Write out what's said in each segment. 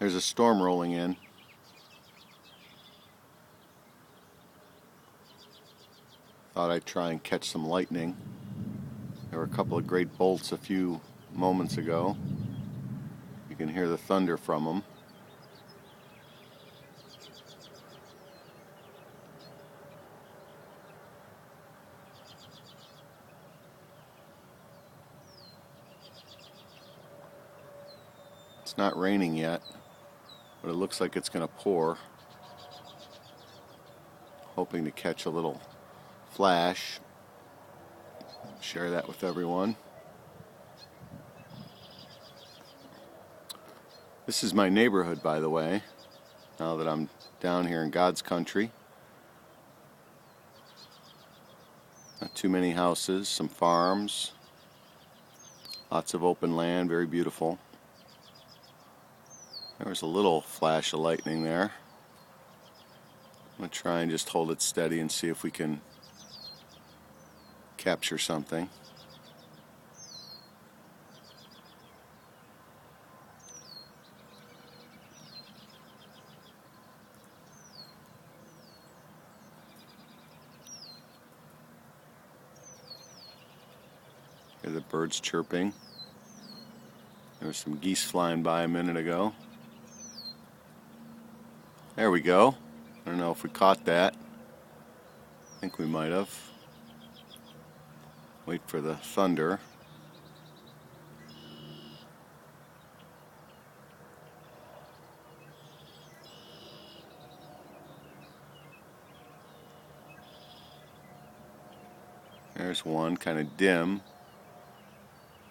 There's a storm rolling in. Thought I'd try and catch some lightning. There were a couple of great bolts a few moments ago. You can hear the thunder from them. It's not raining yet, but it looks like it's going to pour. Hoping to catch a little flash. Share that with everyone. This is my neighborhood, by the way, now that I'm down here in God's country. Not too many houses, some farms, lots of open land, very beautiful. There was a little flash of lightning there. I'm going to try and just hold it steady and see if we can capture something. Hear the birds chirping. There were some geese flying by a minute ago. There we go. I don't know if we caught that. I think we might have. Wait for the thunder. There's one, kind of dim,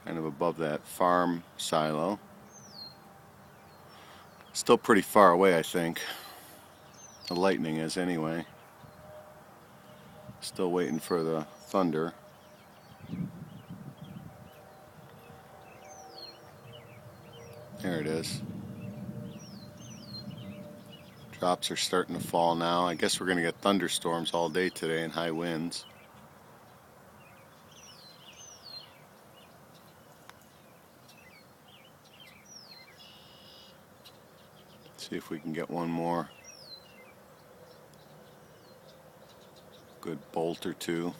kind of above that farm silo. Still pretty far away, I think. The lightning is anyway. Still waiting for the thunder. There it is. Drops are starting to fall now. I guess we're going to get thunderstorms all day today and high winds. See if we can get one more good bolt or two.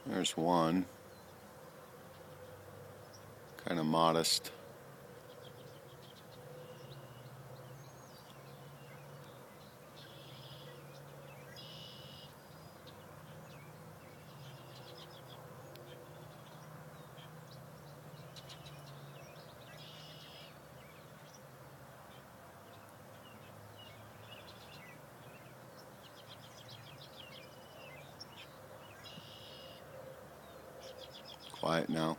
There's one. Kind of modest. Quiet now.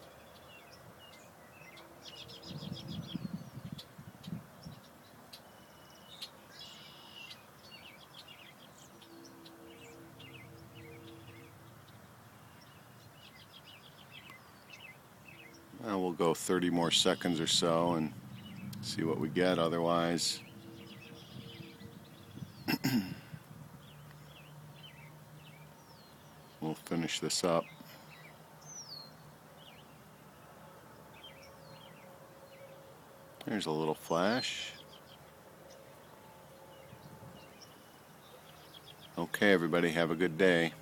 We'll go 30 more seconds or so and see what we get. Otherwise, we'll finish this up. There's a little flash. Okay, everybody, have a good day.